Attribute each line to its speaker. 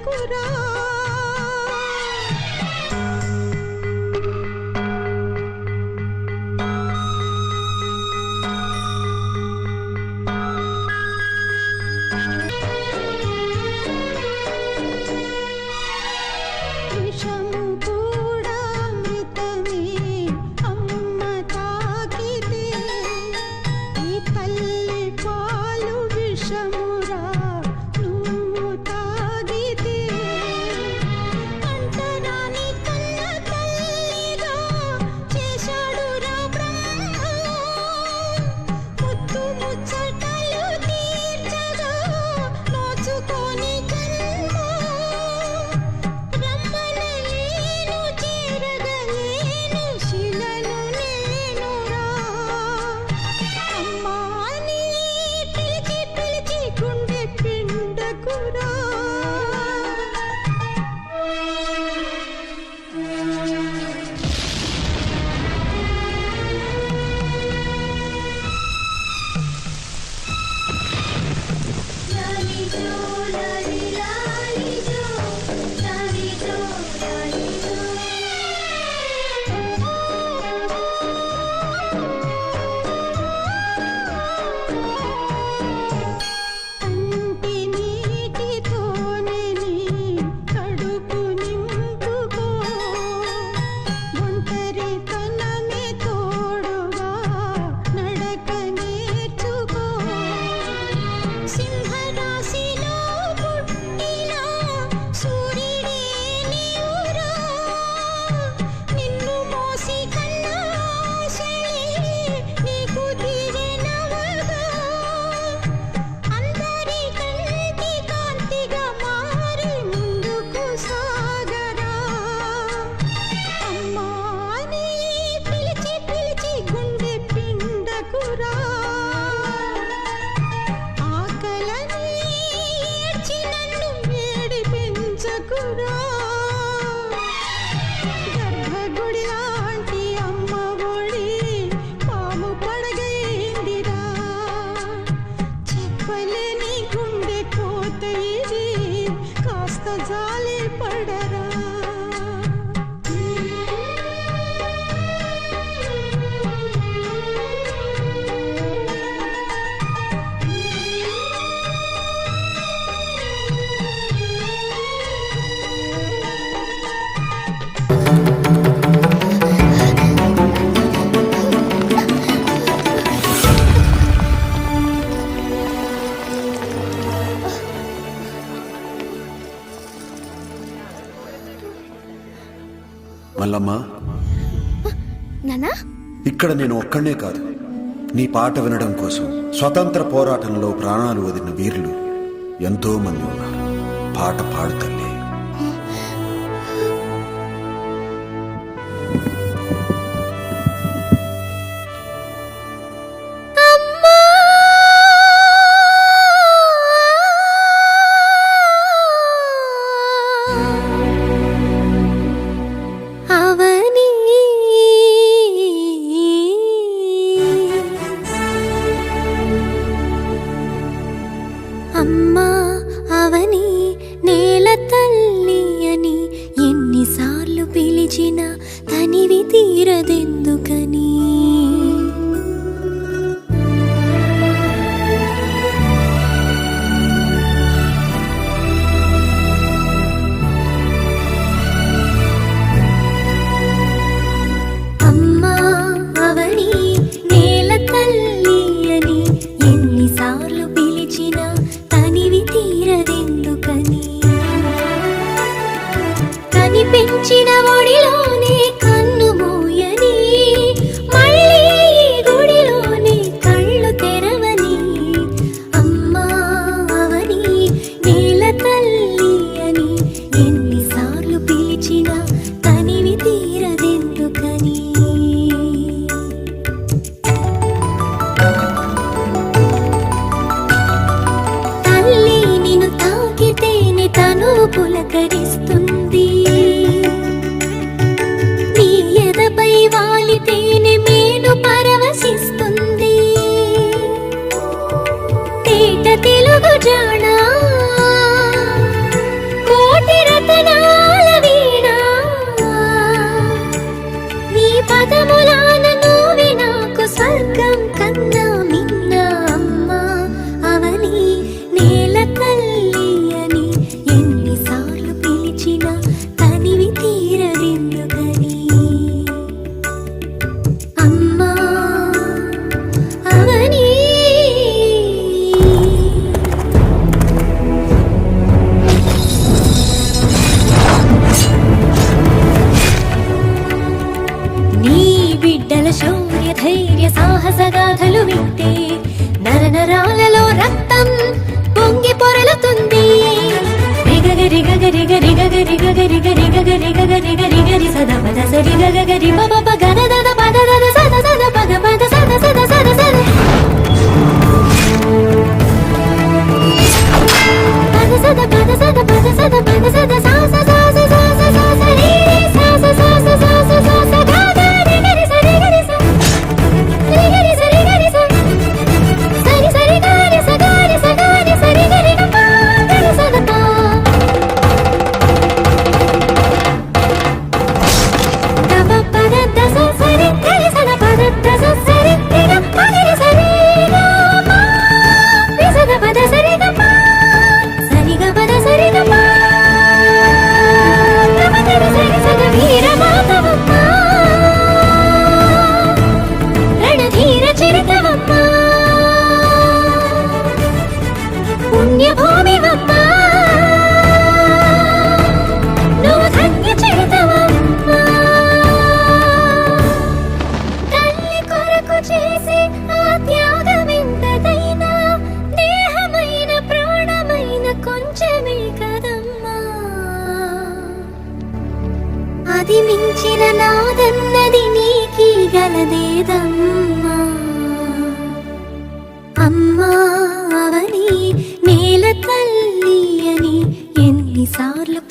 Speaker 1: పిండకురా విషము కూడా అమృతమే అమ్మ తాకితే ఈ తల్లి పాలు విషమురా నువ్వు తాగితే అంటరాని కన్న తల్లిగా చేశాడురా బ్రహ్మ ముత్తు ముచ్చటలు తీర్చగా నోచుకొని జన్మ రమ్మనలేను చేరగలేను శిలను నేనురా అమ్మా అని పిలిచి పిలిచి గుండె పిండకురా లాలిజో లాలి లాలిజో లాలిజో లాలిజో కంటి నీటితోనే నీ కడుపు నింపుకో ఒంటరితనమే తోడుగా నడక నేర్చుకో సింహరాశిలో పుట్టిన సూర్యుడే నీవురా నిన్ను మోసి కన్న ఆశలే నీకు తీరెనవగా అందరి కంటి కాంతిగా మారి ముందుకు సాగరా అమ్మా అని పిలిచి పిలిచి గుండె పిండకురా ఆకలని ఏడ్చి నన్ను ఏడిపించకురా గర్భగుడి లాంటి అమ్మ ఒడి పాము పడగైందిరా చెప్పలేని గుండె కోత ఇది కాస్త జాలి పడరా
Speaker 2: మల్లమ్మ,
Speaker 3: నానా
Speaker 2: ఇక్కడ నేను ఒక్కడే కాదు, నీ పాట వినడం కోసం స్వతంత్ర పోరాటంలో ప్రాణాలు వదిలిన వీరులు ఎంతో మంది ఉన్నారు. పాట పాడు తల్లి.
Speaker 3: అవని అమ్మా అవని నేల
Speaker 4: గరి గరి గరి గరి గరి గరి గరి గరి గరి గరి సద పద సరి గరి ప ప గద దద పద దద సద సద పద పద సద సద సద సద పద సద పద సద పద సద పద సద సా సా సా సా సా సా సా రి సా సా సా సా సా సా సా సా గ గరి గరి సరి గరి సా రి గరి సరి గరి సా సరి సరి గరి స గరి స గరి సరి గరి గ ప గరి స గ ప గ ప పద ద స సరి గరి స ద పద ద స సరి రి గ ప గరి సరి గ ప రి స ద పద సరి గ ప సరి గ పద సరి గ ప గ ప గరి సరి స గ వీర మాతవమ్మ రణధీర చరితవమ్మ పుణ్యభూమివమ్మ నువ్వు ధన్య చరితవమ్మ తల్లి కొరకు చేసే ఆ త్యాగమెంతదైనా దేహమైన ప్రాణమైన కొంచెమే కదమ్మా అది మించిన నాదన్నది నీకీ గలదేదమ్మా అమ్మా అవని నేల తల్లి అని ఎన్నిసార్లు